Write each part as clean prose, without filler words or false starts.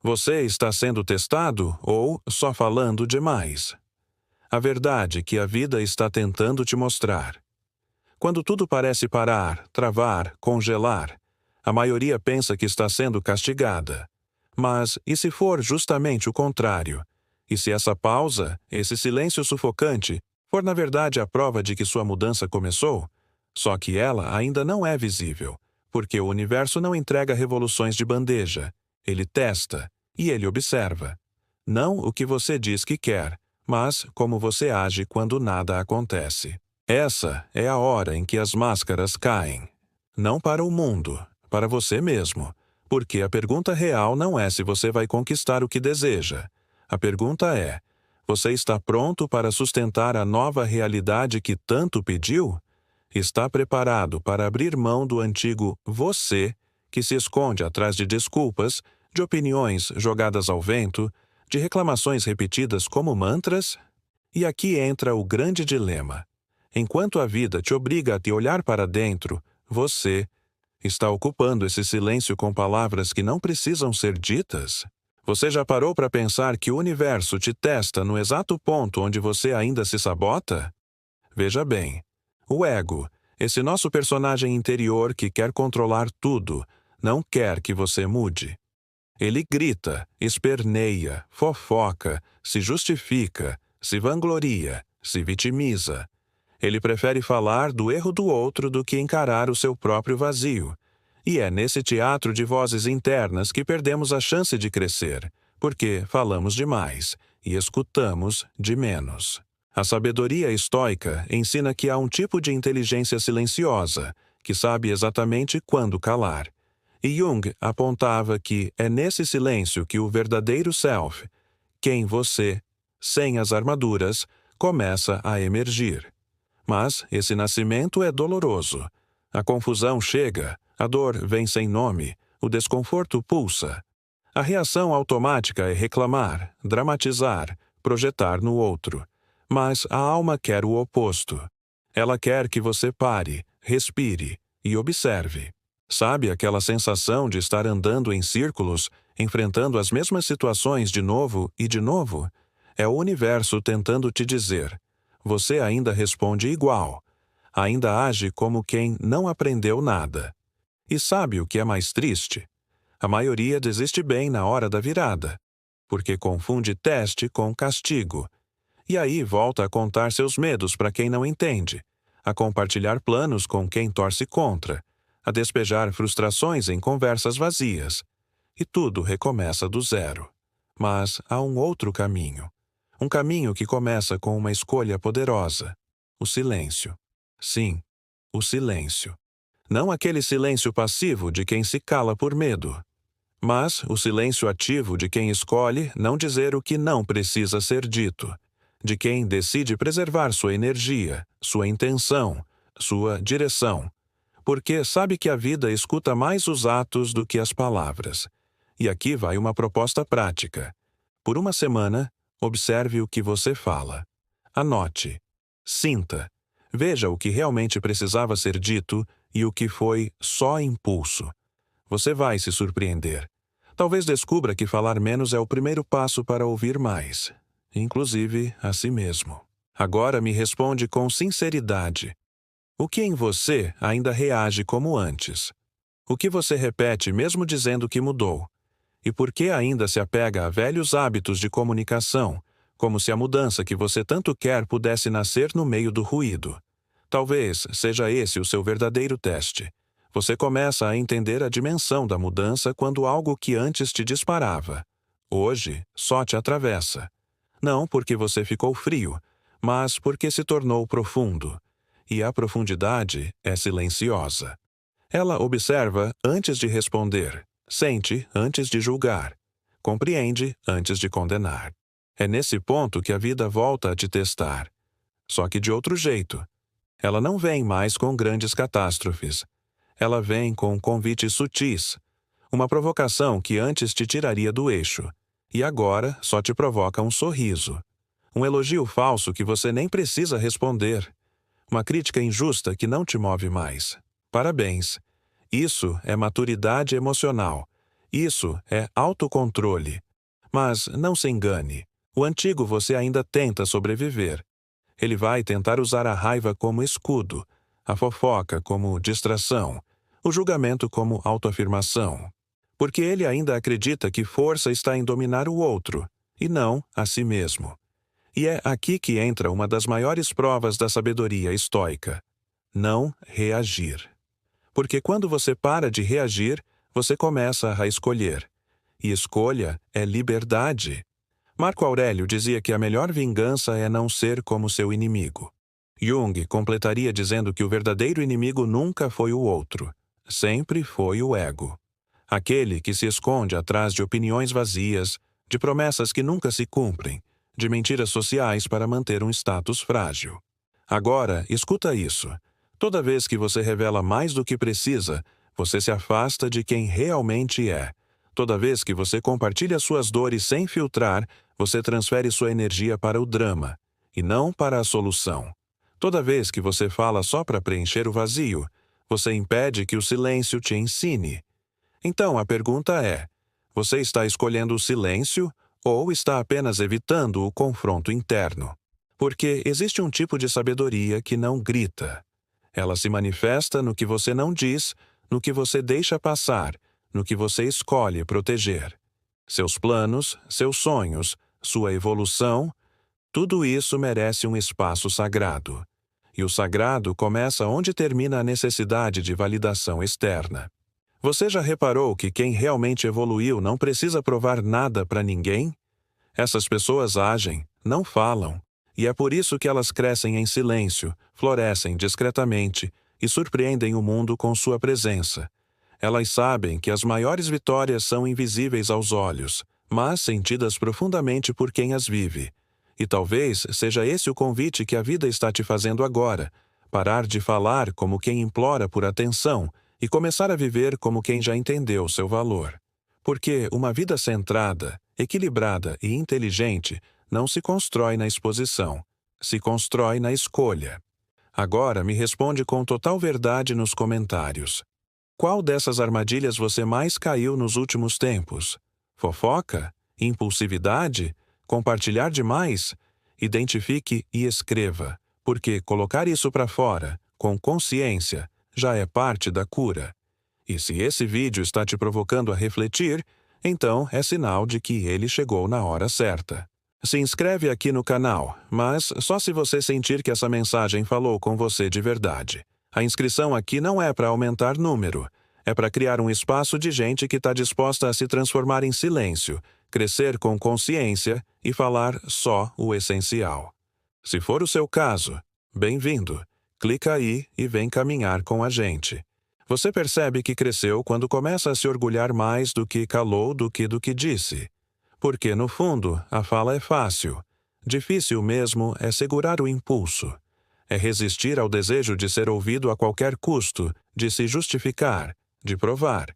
Você está sendo testado ou só falando demais? A verdade que a vida está tentando te mostrar. Quando tudo parece parar, travar, congelar, a maioria pensa que está sendo castigada. Mas e se for justamente o contrário? E se essa pausa, esse silêncio sufocante, for na verdade a prova de que sua mudança começou? Só que ela ainda não é visível, porque o universo não entrega revoluções de bandeja. Ele testa e ele observa. Não o que você diz que quer, mas como você age quando nada acontece. Essa é a hora em que as máscaras caem. Não para o mundo, para você mesmo. Porque a pergunta real não é se você vai conquistar o que deseja. A pergunta é: você está pronto para sustentar a nova realidade que tanto pediu? Está preparado para abrir mão do antigo você, que se esconde atrás de desculpas, de opiniões jogadas ao vento, de reclamações repetidas como mantras? E aqui entra o grande dilema. Enquanto a vida te obriga a te olhar para dentro, você está ocupando esse silêncio com palavras que não precisam ser ditas? Você já parou para pensar que o universo te testa no exato ponto onde você ainda se sabota? Veja bem, o ego, esse nosso personagem interior que quer controlar tudo, não quer que você mude. Ele grita, esperneia, fofoca, se justifica, se vangloria, se vitimiza. Ele prefere falar do erro do outro do que encarar o seu próprio vazio. E é nesse teatro de vozes internas que perdemos a chance de crescer, porque falamos demais e escutamos de menos. A sabedoria estoica ensina que há um tipo de inteligência silenciosa, que sabe exatamente quando calar. E Jung apontava que é nesse silêncio que o verdadeiro self, quem você, sem as armaduras, começa a emergir. Mas esse nascimento é doloroso. A confusão chega, a dor vem sem nome, o desconforto pulsa. A reação automática é reclamar, dramatizar, projetar no outro. Mas a alma quer o oposto. Ela quer que você pare, respire e observe. Sabe aquela sensação de estar andando em círculos, enfrentando as mesmas situações de novo e de novo? É o universo tentando te dizer: você ainda responde igual. Ainda age como quem não aprendeu nada. E sabe o que é mais triste? A maioria desiste bem na hora da virada, porque confunde teste com castigo. E aí volta a contar seus medos para quem não entende, a compartilhar planos com quem torce contra, a despejar frustrações em conversas vazias. E tudo recomeça do zero. Mas há um outro caminho. Um caminho que começa com uma escolha poderosa: o silêncio. Sim, o silêncio. Não aquele silêncio passivo de quem se cala por medo, mas o silêncio ativo de quem escolhe não dizer o que não precisa ser dito, de quem decide preservar sua energia, sua intenção, sua direção, porque sabe que a vida escuta mais os atos do que as palavras. E aqui vai uma proposta prática. Por uma semana, observe o que você fala. Anote. Sinta. Veja o que realmente precisava ser dito e o que foi só impulso. Você vai se surpreender. Talvez descubra que falar menos é o primeiro passo para ouvir mais, inclusive a si mesmo. Agora me responde com sinceridade. O que em você ainda reage como antes? O que você repete mesmo dizendo que mudou? E por que ainda se apega a velhos hábitos de comunicação, como se a mudança que você tanto quer pudesse nascer no meio do ruído? Talvez seja esse o seu verdadeiro teste. Você começa a entender a dimensão da mudança quando algo que antes te disparava, hoje só te atravessa. Não porque você ficou frio, mas porque se tornou profundo. E a profundidade é silenciosa. Ela observa antes de responder, sente antes de julgar, compreende antes de condenar. É nesse ponto que a vida volta a te testar. Só que de outro jeito. Ela não vem mais com grandes catástrofes. Ela vem com convites sutis. Uma provocação que antes te tiraria do eixo, e agora só te provoca um sorriso. Um elogio falso que você nem precisa responder. Uma crítica injusta que não te move mais. Parabéns. Isso é maturidade emocional. Isso é autocontrole. Mas não se engane. O antigo você ainda tenta sobreviver. Ele vai tentar usar a raiva como escudo, a fofoca como distração, o julgamento como autoafirmação. Porque ele ainda acredita que força está em dominar o outro, e não a si mesmo. E é aqui que entra uma das maiores provas da sabedoria estoica: não reagir. Porque quando você para de reagir, você começa a escolher. E escolha é liberdade. Marco Aurélio dizia que a melhor vingança é não ser como seu inimigo. Jung completaria dizendo que o verdadeiro inimigo nunca foi o outro, sempre foi o ego. Aquele que se esconde atrás de opiniões vazias, de promessas que nunca se cumprem, de mentiras sociais para manter um status frágil. Agora, escuta isso. Toda vez que você revela mais do que precisa, você se afasta de quem realmente é. Toda vez que você compartilha suas dores sem filtrar, você transfere sua energia para o drama, e não para a solução. Toda vez que você fala só para preencher o vazio, você impede que o silêncio te ensine. Então a pergunta é: você está escolhendo o silêncio ou está apenas evitando o confronto interno? Porque existe um tipo de sabedoria que não grita. Ela se manifesta no que você não diz, no que você deixa passar, no que você escolhe proteger. Seus planos, seus sonhos, sua evolução, tudo isso merece um espaço sagrado. E o sagrado começa onde termina a necessidade de validação externa. Você já reparou que quem realmente evoluiu não precisa provar nada para ninguém? Essas pessoas agem, não falam. E é por isso que elas crescem em silêncio, florescem discretamente e surpreendem o mundo com sua presença. Elas sabem que as maiores vitórias são invisíveis aos olhos, mas sentidas profundamente por quem as vive. E talvez seja esse o convite que a vida está te fazendo agora: parar de falar como quem implora por atenção e começar a viver como quem já entendeu seu valor. Porque uma vida centrada, equilibrada e inteligente não se constrói na exposição, se constrói na escolha. Agora me responde com total verdade nos comentários. Qual dessas armadilhas você mais caiu nos últimos tempos? Fofoca? Impulsividade? Compartilhar demais? Identifique e escreva, porque colocar isso para fora, com consciência, já é parte da cura. E se esse vídeo está te provocando a refletir, então é sinal de que ele chegou na hora certa. Se inscreve aqui no canal, mas só se você sentir que essa mensagem falou com você de verdade. A inscrição aqui não é para aumentar número, é para criar um espaço de gente que está disposta a se transformar em silêncio, crescer com consciência e falar só o essencial. Se for o seu caso, bem-vindo. Clica aí e vem caminhar com a gente. Você percebe que cresceu quando começa a se orgulhar mais do que calou do que disse. Porque, no fundo, a fala é fácil. Difícil mesmo é segurar o impulso. É resistir ao desejo de ser ouvido a qualquer custo, de se justificar, de provar.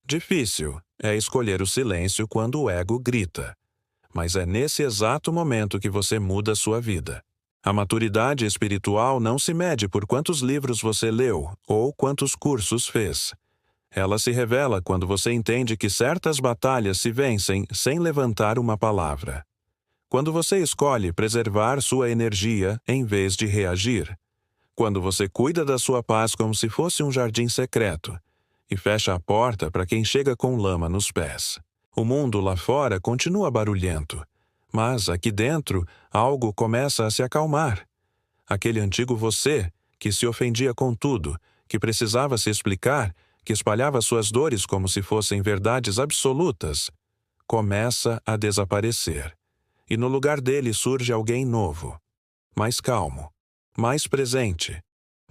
Difícil é escolher o silêncio quando o ego grita. Mas é nesse exato momento que você muda sua vida. A maturidade espiritual não se mede por quantos livros você leu ou quantos cursos fez. Ela se revela quando você entende que certas batalhas se vencem sem levantar uma palavra. Quando você escolhe preservar sua energia em vez de reagir. Quando você cuida da sua paz como se fosse um jardim secreto e fecha a porta para quem chega com lama nos pés. O mundo lá fora continua barulhento, mas aqui dentro algo começa a se acalmar. Aquele antigo você, que se ofendia com tudo, que precisava se explicar, que espalhava suas dores como se fossem verdades absolutas, começa a desaparecer. E no lugar dele surge alguém novo, mais calmo, mais presente,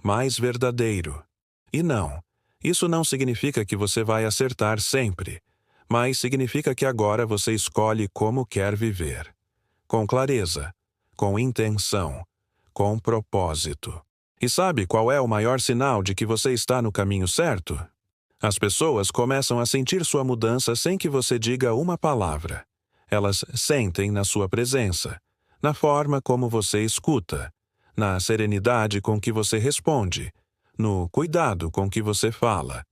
mais verdadeiro. E não, isso não significa que você vai acertar sempre, mas significa que agora você escolhe como quer viver. Com clareza, com intenção, com propósito. E sabe qual é o maior sinal de que você está no caminho certo? As pessoas começam a sentir sua mudança sem que você diga uma palavra. Elas sentem na sua presença, na forma como você escuta, na serenidade com que você responde, no cuidado com que você fala.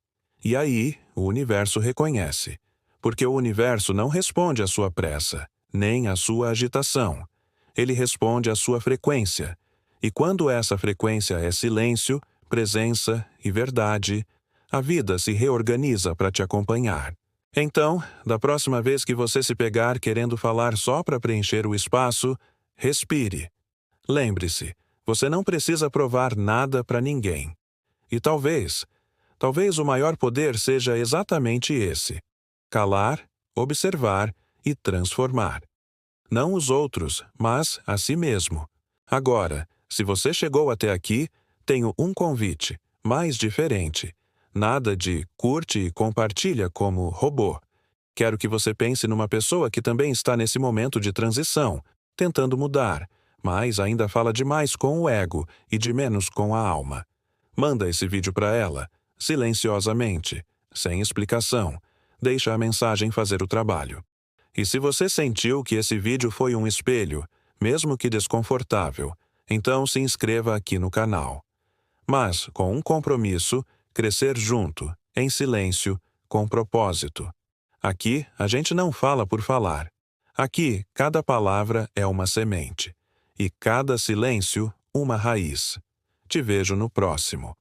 E aí, o universo reconhece, porque o universo não responde à sua pressa, nem à sua agitação. Ele responde à sua frequência. E quando essa frequência é silêncio, presença e verdade, a vida se reorganiza para te acompanhar. Então, da próxima vez que você se pegar querendo falar só para preencher o espaço, respire. Lembre-se, você não precisa provar nada para ninguém. E talvez o maior poder seja exatamente esse: calar, observar e transformar. Não os outros, mas a si mesmo. Agora, se você chegou até aqui, tenho um convite, mais diferente. Nada de curte e compartilha como robô. Quero que você pense numa pessoa que também está nesse momento de transição, tentando mudar, mas ainda fala demais com o ego e de menos com a alma. Manda esse vídeo para ela, silenciosamente, sem explicação. Deixa a mensagem fazer o trabalho. E se você sentiu que esse vídeo foi um espelho, mesmo que desconfortável, então se inscreva aqui no canal. Mas, com um compromisso, crescer junto, em silêncio, com propósito. Aqui, a gente não fala por falar. Aqui, cada palavra é uma semente. E cada silêncio, uma raiz. Te vejo no próximo.